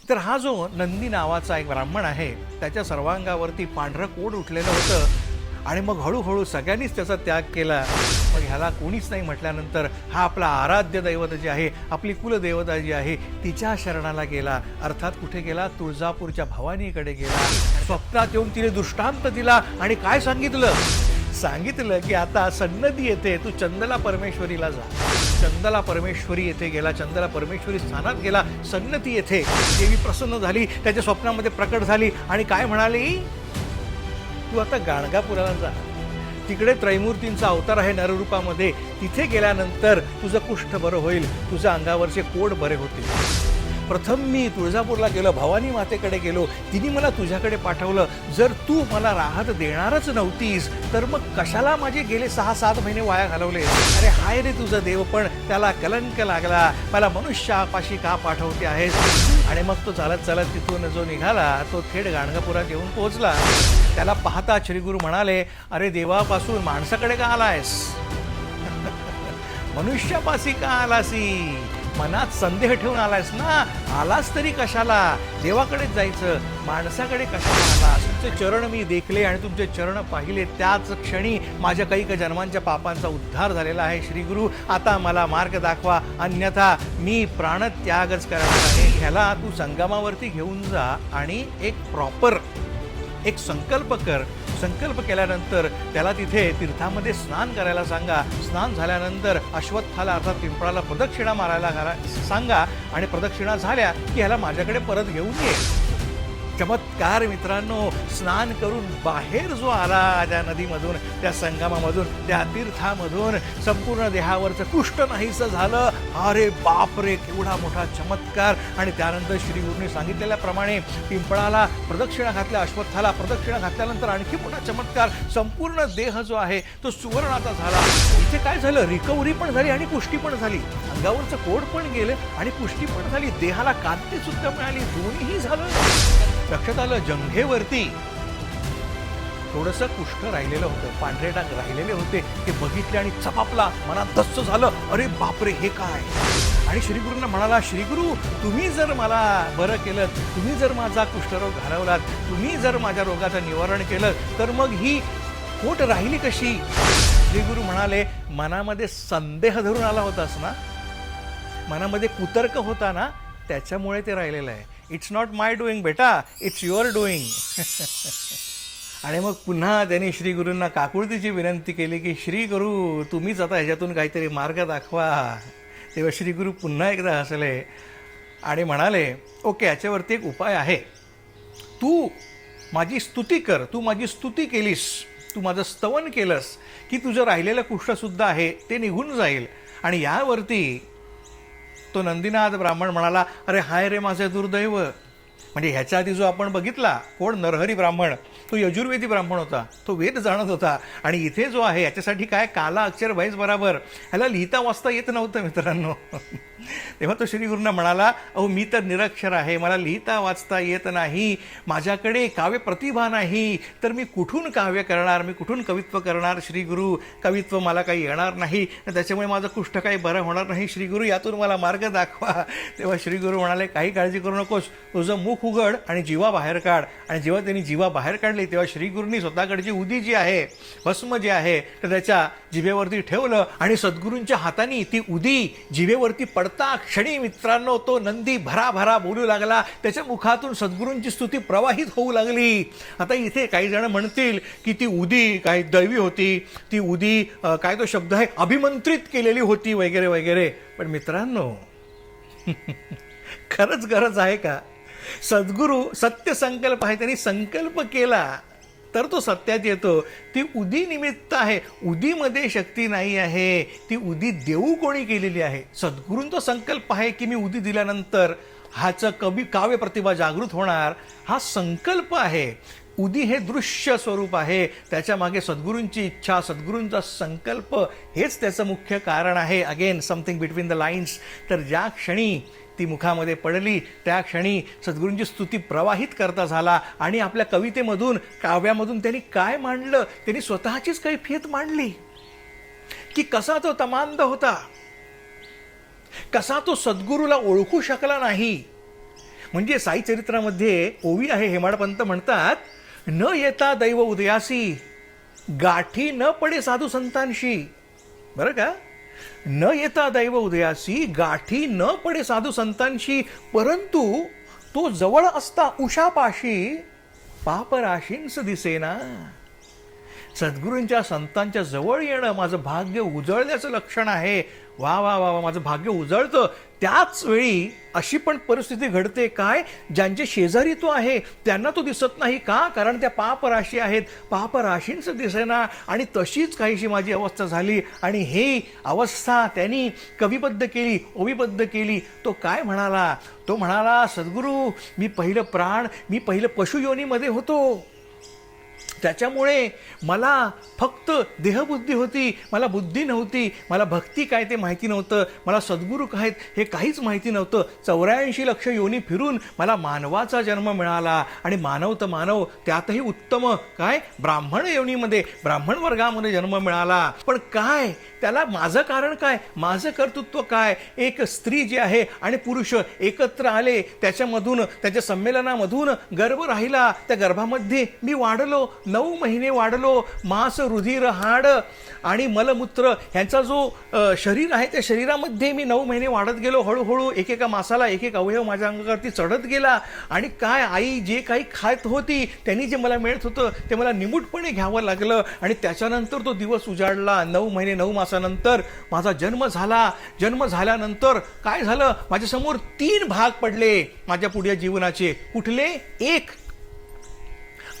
तर हा जो नंदी नावाचा एक ब्राह्मण आहे, त्याच्या सर्वांगावरती पांढरं कोड उठलेलं होतं आणि मग हळूहळू सगळ्यांनीच त्याचा त्याग केला. मग ह्याला कोणीच नाही म्हटल्यानंतर हा आपला आराध्य दैवत जे आहे, आपली कुलदेवता जी आहे, तिच्या शरणाला गेला. अर्थात कुठे गेला? तुळजापूरच्या भवानीकडे गेला. स्वप्नात येऊन तिने दृष्टांत दिला आणि काय सांगितलं की आता सन्नदी येथे तू चंदला परमेश्वरीला जा. चंदला परमेश्वरी येथे गेला, चंदला परमेश्वरी स्थानात गेला. सन्नती येथे देवी प्रसन्न झाली, त्याच्या स्वप्नामध्ये प्रकट झाली आणि काय म्हणाली, तू आता गाणगापुराला जा. तिकडे त्रैमूर्तींचा अवतार आहे नररूपामध्ये. तिथे गेल्यानंतर तुझं कुष्ठ बरं होईल, तुझ्या अंगावरचे कोड बरे होतील. प्रथम मी तुळजापूरला गेलो, भवानी मातेकडे गेलो, तिने मला तुझ्याकडे पाठवलं. जर तू मला राहत देणारच नव्हतीस तर मग कशाला माझे गेले 6-7 महिने वाया घालवले? अरे हाय रे तुझं देव, पण त्याला कलंक लागला. मला मनुष्यापाशी का पाठवते आहेस? आणि मग तो चालत चालत तिथून जो निघाला तो थेट गाणगापुरात येऊन पोहोचला. त्याला पाहता श्रीगुरु म्हणाले, अरे देवापासून माणसाकडे का आलायस? मनुष्यापाशी का आलासी? मनात संदेह ठेवून आलायस ना? आलास तरी कशाला? देवाकडेच जायचं, माणसाकडे कशाला आलास? तुमचे चरण मी देखले आणि तुमचे चरण पाहिले, त्याच क्षणी माझ्या कैक जन्मांच्या पापांचा उद्धार झालेला आहे. श्रीगुरु, आता मला मार्ग दाखवा, अन्यथा मी प्राणत्यागच करणार आहे. ह्याला तू संगमावरती घेऊन जा आणि एक संकल्प कर. संकल्प केल्यानंतर त्याला तिथे तीर्थामध्ये स्नान करायला सांगा. स्नान झाल्यानंतर अश्वत्थाला अर्थात पिंपळाला प्रदक्षिणा मारायला सांगा आणि प्रदक्षिणा झाल्या की ह्याला माझ्याकडे परत घेऊन ये. चमत्कार मित्रांनो, स्नान करून बाहेर जो आला त्या नदीमधून, त्या संगमामधून, त्या तीर्थामधून संपूर्ण देहावरचं कुष्ठ नाहीसं झालं. अरे बापरे, केवढा मोठा चमत्कार! आणि त्यानंतर श्रीगुरूंनी सांगितलेल्याप्रमाणे पिंपळाला प्रदक्षिणा घातल्या, अश्वत्थाला प्रदक्षिणा घातल्यानंतर आणखी मोठा चमत्कार, संपूर्ण देह जो आहे तो सुवर्णाचा झाला. इथे काय झालं? रिकव्हरी पण झाली आणि पुष्टी पण झाली. अंगावरचं कोड पण गेलं आणि पुष्टी पण झाली. देहाला कांती सुद्धा मिळाली. दोन्हीही झालं. लक्षात आलं, जंघेवरती थोडंसं कुष्ठ राहिलेलं होतं, पांढरे डाग राहिलेले होते. ते बघितले आणि चपापला, मनात धस्स झालं. अरे बापरे, हे काय? आणि श्रीगुरूंना म्हणाला, श्रीगुरू, तुम्ही जर मला बरं केलं, तुम्ही जर माझा कुष्ठरोग घालवलात, तुम्ही जर माझ्या रोगाचं निवारण केलं, तर मग ही खोट राहिली कशी? श्रीगुरू म्हणाले, मनामध्ये संदेह धरून आला होतास ना, मनामध्ये कुतर्क होता ना, त्याच्यामुळे ते राहिलेलं आहे. इट्स नॉट माय डुईंग बेटा, इट्स युअर डुईंग. आणि मग पुन्हा त्यांनी श्रीगुरूंना काकुळतीची विनंती केली की श्रीगुरू, तुम्हीच आता ह्याच्यातून काहीतरी मार्ग दाखवा. तेव्हा श्रीगुरू पुन्हा एकदा हसले आणि म्हणाले, ओके, याच्यावरती एक उपाय आहे. तू माझी स्तुती कर. तू माझी स्तुती केलीस, तू माझं स्तवन केलंस की तुझं राहिलेलं कुष्ठसुद्धा आहे ते निघून जाईल. आणि यावरती तो नंदीनाथ ब्राह्मण म्हणाला, अरे हाय रे माझे दुर्दैव. म्हणजे ह्याच्या आधी जो आपण बघितला कोण नरहरी ब्राह्मण, तो यजुर्वेदी ब्राह्मण होता, तो वेद जाणत होता. आणि इथे जो आहे याच्यासाठी काय काला अक्षर व्हायच बराबर, ह्याला लिहिता वाचता येत नव्हतं मित्रांनो. तेव्हा तो श्रीगुरूंना म्हणाला, अहो मी तर निरक्षर आहे, मला लिहिता वाचता येत नाही, माझ्याकडे काव्य प्रतिभा नाही, तर मी कुठून काव्य करणार, मी कुठून कवित्व करणार? श्रीगुरू, कवित्व मला काही येणार नाही, त्याच्यामुळे माझं कुष्ठ काही बरं होणार नाही. श्रीगुरू, यातून मला मार्ग दाखवा. तेव्हा श्रीगुरू म्हणाले, काही काळजी करू नकोस, तुझं मुख उघड आणि जीवा बाहेर काढ. आणि जेव्हा त्यांनी जीवा बाहेर काढली तेव्हा श्रीगुरूंनी स्वतःकडची उदी जी आहे, भस्म जे आहे, तर त्याच्या जिभेवरती ठेवलं आणि सद्गुरूंच्या हाताने ती उदी जिभेवरती पडता क्षणी मित्रांनो तो नंदी भराभरा बोलू लागला. त्याच्या मुखातून सद्गुरूंची स्तुती प्रवाहित होऊ लागली. आता इथे काही जण म्हणतील की ती उदी काही दैवी होती, ती उदी काय तो शब्द आहे अभिमंत्रित केलेली होती वगैरे वगैरे. पण मित्रांनो, खरंच गरज आहे का? सद्गुरू सत्य संकल्प आहे, त्यांनी संकल्प केला तर तो सत्यात येतो. ती उदी निमित्त आहे, उदीमध्ये शक्ती नाही आहे. ती उदी देऊ कोणी केलेली आहे? सद्गुरूंचा संकल्प आहे की मी उदी दिल्यानंतर ह्याचं काव्य प्रतिभा जागृत होणार, हा संकल्प आहे. उदी हे दृश्य स्वरूप आहे, त्याच्या मागे सद्गुरूंची इच्छा, सद्गुरूंचा संकल्प हेच त्याचं मुख्य कारण आहे. Again something between the lines. तर ज्या क्षणी ती मुखामध्ये पडली त्या क्षणी सद्गुरूंची स्तुती प्रवाहित करता झाला. आणि आपल्या कवितेमधून, काव्यामधून त्यांनी काय मांडलं? त्यांनी स्वतःचीच कैफियत मांडली की कसा तो तमांध होता, कसा तो सद्गुरूला ओळखू शकला नाही. म्हणजे साई चरित्रामध्ये ओवी आहे, हेमाडपंत म्हणतात, न येता दैव उदयासी गाठी न पडे साधू संतांशी. बरं का, न येता दैव उदयासी गाठी न पडे साधू संतांशी, परंतु तो जवळ असता उशापाशी पापराशींच दिसेना. सद्गुरूंच्या संतांच्या जवळ येणं माझं भाग्य उजळण्याचं लक्षण आहे. वा वा वा वा, माझं भाग्य उजळतं. त्याच वेळी अशी पण परिस्थिती घडते काय, ज्यांचे शेजारी तो आहे त्यांना तो दिसत नाही. का? कारण त्या पापराशी आहेत, पापराशींच दिसेना. आणि तशीच काहीशी माझी अवस्था झाली. आणि ही अवस्था त्यांनी कविबद्ध केली, ओवीबद्ध केली. तो काय म्हणाला? तो म्हणाला, सद्गुरू, मी पहिलं पशुयोनीमध्ये होतो. त्याच्यामुळे मला फक्त देहबुद्धी होती, मला बुद्धी नव्हती, मला भक्ती काय ते माहिती नव्हतं, मला सद्गुरू काय हे काहीच माहिती नव्हतं. 84 लक्ष योनी फिरून मला मानवाचा जन्म मिळाला. आणि मानव तर मानव, त्यातही उत्तम काय, ब्राह्मण योनीमध्ये, ब्राह्मण वर्गामध्ये जन्म मिळाला. पण काय त्याला माझं कारण काय, माझं कर्तृत्व काय? एक स्त्री जी आहे आणि पुरुष एकत्र आले, त्याच्यामधून, त्याच्या संमेलनामधून गर्भ राहिला. त्या गर्भामध्ये मी वाढलो, 9 महिने वाढलो. मांस, रुधिर, हाड आणि मलमूत्र ह्यांचा जो शरीर आहे, त्या शरीरामध्ये मी 9 महिने वाढत गेलो. हळूहळू एकेका मासाला एक अवयव माझ्या अंगावरती चढत गेला. आणि काय, आई जे काही खात होती, त्यांनी जे मला मिळत होतं ते मला निमूटपणे घ्यावं लागलं. आणि त्याच्यानंतर तो दिवस उजाडला. 9 महिने 9 मासानंतर माझा जन्म झाला. जन्म झाल्यानंतर काय झालं, माझ्यासमोर 3 भाग पडले माझ्या पुढच्या जीवनाचे. कुठले? एक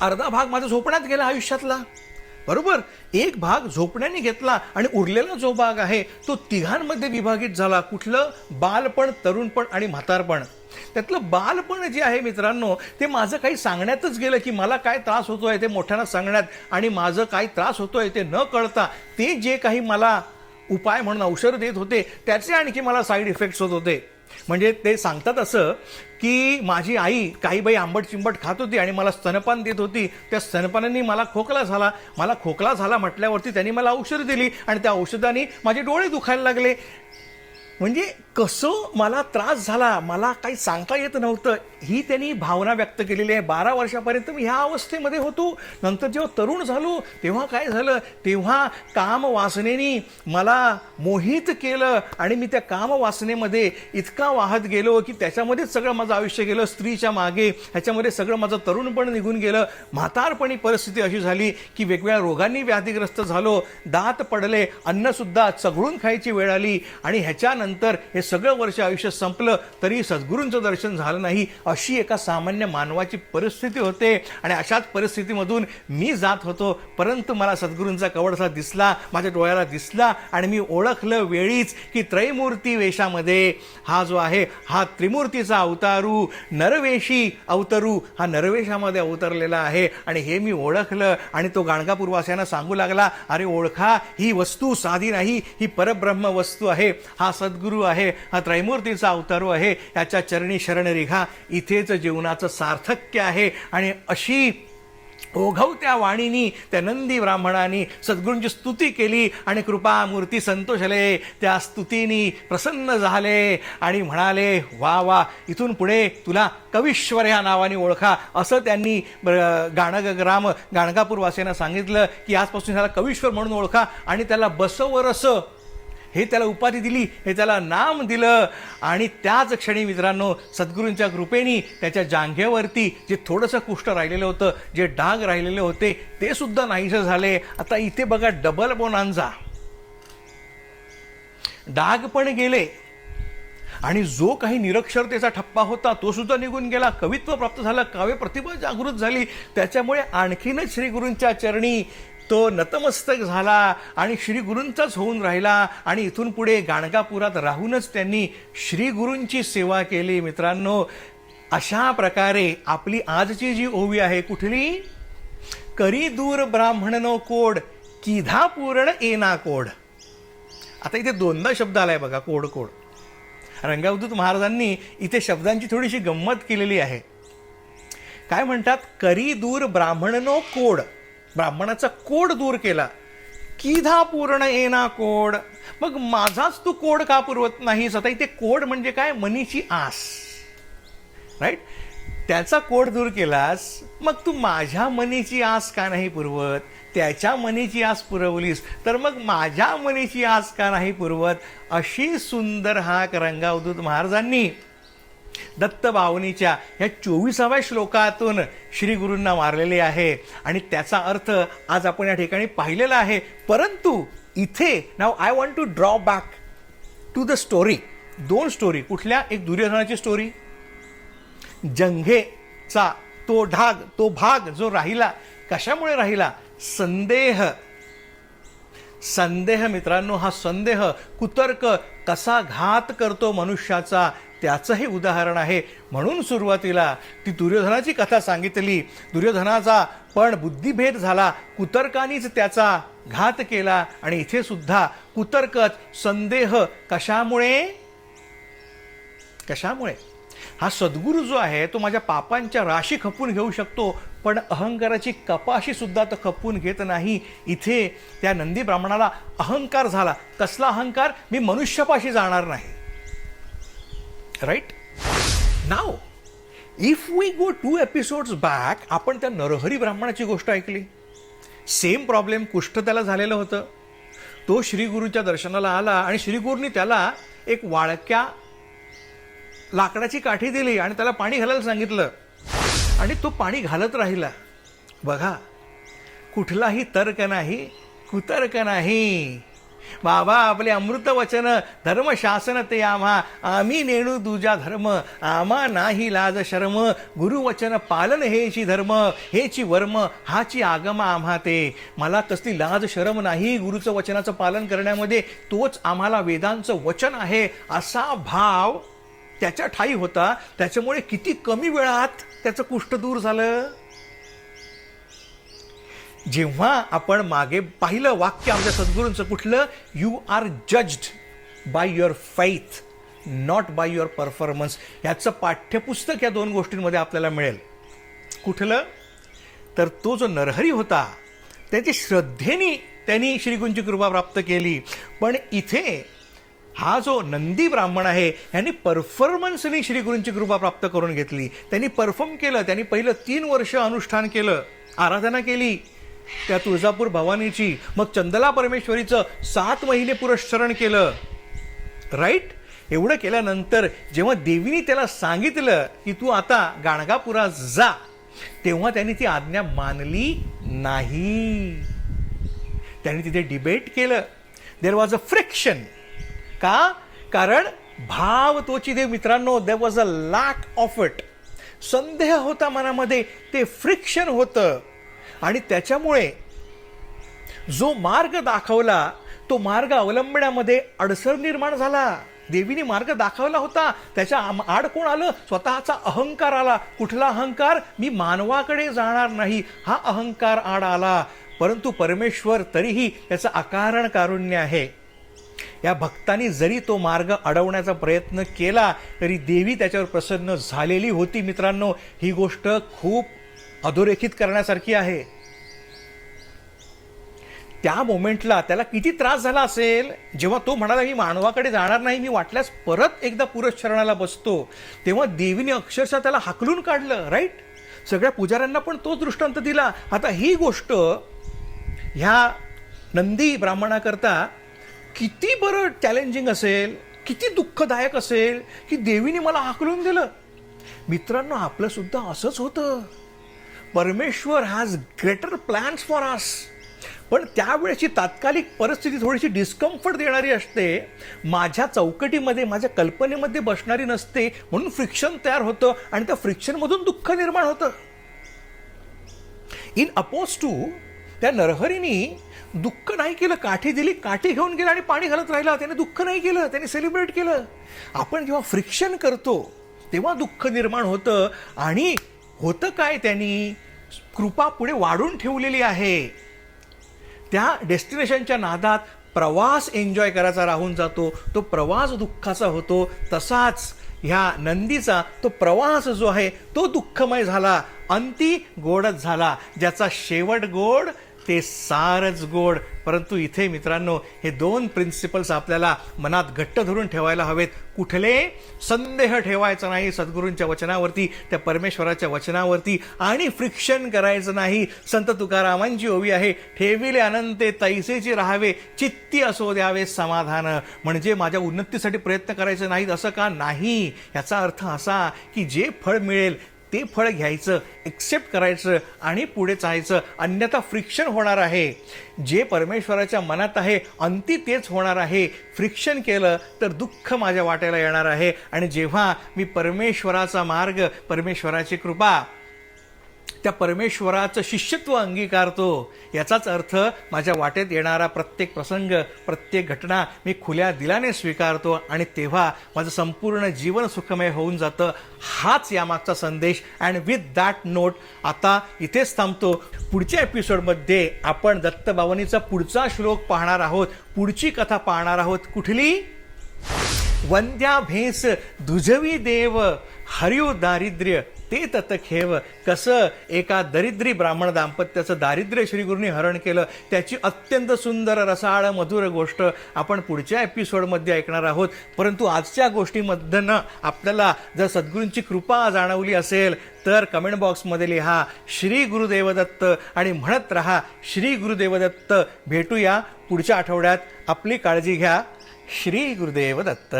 अर्धा भाग माझा झोपण्यात गेला आयुष्यातला, बरोबर. एक भाग झोपण्याने घेतला आणि उरलेला जो भाग आहे तो तिघांमध्ये विभागित झाला. कुठलं? बालपण, तरुणपण आणि म्हातारपण. त्यातलं बालपण जे आहे मित्रांनो, ते माझं काही सांगण्यातच गेलं की मला काय त्रास होतोय ते मोठ्यांना सांगण्यात, आणि माझं काय त्रास होतोय ते न कळता ते जे काही मला उपाय म्हणून औषध देत होते त्याचे आणखी मला साईड इफेक्ट्स होत होते. म्हणजे ते सांगतात असं की माझी आई काही बाई आंबट चिंबट खात होती आणि मला स्तनपान देत होती. त्या स्तनपानांनी मला खोकला झाला. मला खोकला झाला म्हटल्यावरती त्यांनी मला औषध दिली आणि त्या औषधाने माझे डोळे दुखायला लागले. म्हणजे कसं मला त्रास झाला, मला काही सांगता येत नव्हतं, ही त्यांनी भावना व्यक्त केलेली आहे. 12 वर्षापर्यंत मी ह्या अवस्थेमध्ये होतो. नंतर जेव्हा तरुण झालो तेव्हा काय झालं, तेव्हा कामवासनेनी मला मोहित केलं आणि मी त्या कामवासनेमध्ये इतका वाहत गेलो की त्याच्यामध्येच सगळं माझं आयुष्य गेलं. स्त्रीच्या मागे ह्याच्यामध्ये सगळं माझं तरुणपण निघून गेलं. म्हातारपणी परिस्थिती अशी झाली की वेगवेगळ्या रोगांनी व्याधीग्रस्त झालो. दात पडले, अन्नसुद्धा चघळून खायची वेळ आली. आणि ह्याच्यानंतर हे सगळं वर्ष आयुष्य संपलं तरी सद्गुरूंचं दर्शन झालं नाही. अशी एका सामान्य मानवाची परिस्थिती होते. आणि अशाच परिस्थितीमधून मी जात होतो. परंतु मला सद्गुरूंचा कवडसा दिसला, माझ्या डोळ्याला दिसला आणि मी ओळखलं वेळीच की त्रैमूर्ती वेशामध्ये हा जो आहे हा त्रिमूर्तीचा अवतारू, नरवेशी अवतरू, हा नरवेशामध्ये अवतरलेला आहे. आणि हे मी ओळखलं. आणि तो गाणगापूरवासियांना सांगू लागला, अरे ओळखा, ही वस्तू साधी नाही, ही परब्रह्म वस्तू आहे. हा सद्गुरू आहे, हा त्रैमूर्तीचा अवतारू आहे. याच्या चरणी शरण रिघा, इथेच जीवनाचं सार्थक्य आहे. आणि अशी ओघवत्या वाणीनी त्या नंदी ब्राह्मणांनी सद्गुरूंची स्तुती केली आणि कृपामूर्ती संतोषले. त्या स्तुतीनी प्रसन्न झाले आणि म्हणाले, वा वा, इथून पुढे तुला कवीश्वर ह्या नावाने ओळखा. असं त्यांनी गाणगापूरवासियांना सांगितलं की आजपासून ह्याला कवीश्वर म्हणून ओळखा. आणि त्याला बसवरस हे त्याला उपाधी दिली, हे त्याला नाम दिलं. आणि त्याच क्षणी मित्रांनो, सद्गुरूंच्या कृपेने त्याच्या जांघेवरती जे थोडंसं कुष्ठ राहिलेलं होतं, जे डाग राहिलेले होते, ते सुद्धा नाहीसे झाले. आता इथे बघा, डबल बोनांजा, डाग पण गेले आणि जो काही निरक्षरतेचा ठप्पा होता तो सुद्धा निघून गेला. कवित्व प्राप्त झालं, काव्य प्रतिभा जागृत झाली. त्याच्यामुळे आणखीनच श्री गुरूंच्या चरणी तो नतमस्तक झाला आणि श्री गुरूंचाच होऊन राहिला. आणि इथून पुढे गाणगापुरात राहूनच त्यांनी श्री गुरूंची सेवा केली. मित्रांनो, अशा प्रकारे आपली आजची जी ओवी आहे, कुठली? करी दूर ब्राह्मणनो कोड, किधा पूर्ण येना कोड. आता इथे 2दा शब्द आलाय बघा, कोड कोड. रंगावधूत महाराजांनी इथे शब्दांची थोडीशी गंमत केलेली आहे. काय म्हणतात? करी दूर ब्राह्मणनो कोड, ब्राह्मणाचा कोड दूर केला. किधा पूर्ण येना कोड, मग माझाच तू कोड का पुरवत नाहीस? आता इथे कोड म्हणजे काय? मनीची आस. राईट. त्याचा कोड दूर केलास, मग तू माझ्या मनीची आस का नाही पुरवत, त्याच्या मनीची आस पुरवलीस तर मग माझ्या मनीची आस का नाही पुरवत. अशी सुंदर हाक रंगावधूत महाराजांनी दत्तभावनीच्या ह्या 24व्या श्लोकातून श्री गुरूंना मारलेले आहे. आणि त्याचा अर्थ आज आपण या ठिकाणी पाहिलेला आहे. परंतु इथे नाव I want to draw back to the story. 2 story. कुठल्या? एक दुर्योधनाची स्टोरी. जंघेचा तो भाग जो राहिला, कशामुळे राहिला? संदेह मित्रांनो. हा संदेह, कुतर्क कसा घात करतो मनुष्याचा, त्याचं हे उदाहरण आहे. म्हणून सुरुवातीला ती दुर्योधनाची कथा सांगितली. दुर्योधनाचा पण बुद्धिभेद झाला, कुतर्कानीच त्याचा घात केला. आणि इथे सुद्धा कुतर्कच, संदेह. कशामुळे? हा सद्गुरू जो आहे तो माझ्या पापांच्या राशी खपून घेऊ शकतो, पण अहंकाराची कपाशी सुद्धा तो खपून घेत नाही. इथे त्या नंदी ब्राह्मणाला अहंकार झाला. कसला अहंकार? मी मनुष्यपाशी जाणार नाही. Right. Now if we go 2 episodes back, आपण त्या नरहरी ब्राह्मणाची गोष्ट ऐकली. सेम प्रॉब्लेम कुष्ठ त्याला झालेलं होतं. तो श्रीगुरूच्या दर्शनाला आला आणि श्रीगुरूंनी त्याला एक वाळक्या लाकडाची काठी दिली आणि त्याला पाणी घालायला सांगितलं. आणि तो पाणी घालत राहिला. बघा, कुठलाही तर्क नाही, कुतर्क नाही. बाबा आपले अमृत वचन धर्मशासन ते आम्हा, आम्ही नेणू तुझा धर्म, आम्हा नाही लाज शर्म, गुरुवचन पालन हेची धर्म, हेची वर्म, हाची आगम आम्हा ते. मला कसली लाज शरम नाही गुरुचं वचनाचं पालन करण्यामध्ये, तोच आम्हाला वेदांचं वचन आहे, असा भाव त्याच्या ठाई होता. त्याच्यामुळे किती कमी वेळात त्याचं कुष्ठ दूर झालं. जेव्हा आपण मागे पाहिलं वाक्य आमच्या सद्गुरूंचं कुठलं? You are judged by your faith, not by your performance. याचं पाठ्यपुस्तक या 2 गोष्टींमध्ये आपल्याला मिळेल. कुठलं? तर तो जो नरहरी होता त्याची श्रद्धेने त्यांनी श्रीगुरूंची कृपा प्राप्त केली. पण इथे हा जो नंदी ब्राह्मण आहे ह्यांनी परफॉर्मन्सनी श्रीगुरूंची कृपा प्राप्त करून घेतली. त्यांनी परफॉर्म केलं. त्यांनी पहिलं 3 वर्ष अनुष्ठान केलं, आराधना केली त्या तुळजापूर भवानीची. मग चंदला परमेश्वरीचं 7 महिने पुरस्चरण केलं. राईट. एवढं केल्यानंतर जेव्हा देवीने त्याला सांगितलं की तू आता गाणगापुरात जा, तेव्हा त्यांनी ती आज्ञा मानली नाही. त्यांनी तिथे डिबेट केलं. There was a friction. का? कारण भाव तोची देव मित्रांनो, there was a lack of it. संदेह होता मनामध्ये, ते फ्रिक्शन होतं. आणि त्याच्यामुळे जो मार्ग दाखवला तो मार्ग अवलंबण्यामध्ये अडसर निर्माण झाला. देवीने मार्ग दाखवला होता, त्याच्या आड कोण आलं? स्वतःचा अहंकार आला. कुठला अहंकार? मी मानवाकडे जाणार नाही, हा अहंकार आड आला. परंतु परमेश्वर तरीही त्याचं अकारण कारुण्य आहे. या भक्तांनी जरी तो मार्ग अडवण्याचा प्रयत्न केला तरी देवी त्याच्यावर प्रसन्न झालेली होती. मित्रांनो, ही गोष्ट खूप अधोरेखित करण्यासारखी आहे. त्या मोमेंटला त्याला किती त्रास झाला असेल जेव्हा तो म्हणाला मी मानवाकडे जाणार नाही, मी वाटल्यास परत एकदा पुरस्चरणाला बसतो. तेव्हा देवीने अक्षरशः त्याला हाकलून काढलं. राईट. सगळ्या पुजाऱ्यांना पण तोच दृष्टांत दिला. आता ही गोष्ट ह्या नंदी ब्राह्मणाकरता किती बरं चॅलेंजिंग असेल, किती दुःखदायक असेल की देवीने मला हाकलून दिलं. मित्रांनो, आपलं सुद्धा असंच होतं. परमेश्वर has greater plans for us. पण त्यावेळेची तात्कालिक परिस्थिती थोडीशी डिस्कम्फर्ट देणारी असते, माझ्या चौकटीमध्ये माझ्या कल्पनेमध्ये बसणारी नसते. म्हणून फ्रिक्शन तयार होतं आणि त्या फ्रिक्शनमधून दुःख निर्माण होतं. इन अपोज टू त्या नरहरीनी दुःख नाही केलं. काठी दिली, काठी घेऊन गेला आणि पाणी घालत राहिला. त्याने दुःख नाही केलं, त्याने सेलिब्रेट केलं. आपण जेव्हा फ्रिक्शन करतो तेव्हा दुःख निर्माण होतं. आणि होतं काय? त्यांनी कृपा पुढे वाढून ठेवलेली आहे. त्या डेस्टिनेशनच्या नादात प्रवास एन्जॉय करायचा राहून जातो, तो प्रवास दुःखाचा होतो. तसाच ह्या नंदीचा तो प्रवास जो आहे तो दुःखमय झाला, अंती गोडच झाला. ज्याचा शेवट गोड ते सारच गोड. परंतु इथे मित्रांनो हे दोन प्रिन्सिपल्स आपल्याला मनात घट्ट धरून ठेवायला हवेत. कुठले? संदेह ठेवायचा नाही सद्गुरूंच्या वचनावरती, त्या परमेश्वराच्या वचनावरती, आणि फ्रिक्शन करायचं नाही. संत तुकारामांची ओवी आहे, ठेविले अनंते तैसेची राहावे, चित्ती असो द्यावे समाधान. म्हणजे माझ्या उन्नतीसाठी प्रयत्न करायचे नाहीत असं का? नाही. याचा अर्थ असा की जे फळ मिळेल ते फळ घ्यायचं, एक्सेप्ट करायचं आणि पुढे चालायचं. अन्यथा फ्रिक्शन होणार आहे. जे परमेश्वराच्या मनात आहे अंती तेच होणार आहे. फ्रिक्शन केलं तर दुःख माझ्या वाट्याला येणार आहे. आणि जेव्हा मी परमेश्वराचा मार्ग, परमेश्वराची कृपा, त्या परमेश्वराचं शिष्यत्व अंगीकारतो, याचाच अर्थ माझ्या वाटेत येणारा प्रत्येक प्रसंग, प्रत्येक घटना मी खुल्या दिलाने स्वीकारतो आणि तेव्हा माझं संपूर्ण जीवन सुखमय होऊन जातं. हाच यामागचा संदेश. अँड विथ दॅट नोट आता इथेच थांबतो. पुढच्या एपिसोडमध्ये आपण दत्तबावनीचा पुढचा श्लोक पाहणार आहोत, पुढची कथा पाहणार आहोत. कुठली? वंद्या भेस दुजवी देव हरिओ दारिद्र्य ते ततखेव. कसं एका दरिद्री ब्राह्मण दाम्पत्याचं दारिद्र्य श्रीगुरूंनी हरण केलं, त्याची अत्यंत सुंदर रसाळ मधुर गोष्ट आपण पुढच्या एपिसोडमध्ये ऐकणार आहोत. परंतु आजच्या गोष्टीमधनं आपल्याला जर सद्गुरूंची कृपा जाणवली असेल तर कमेंट बॉक्समध्ये लिहा श्री गुरुदेव दत्त आणि म्हणत रहा श्री गुरुदेव दत्त. भेटूया पुढच्या आठवड्यात. आपली काळजी घ्या. श्री गुरुदेव दत्त.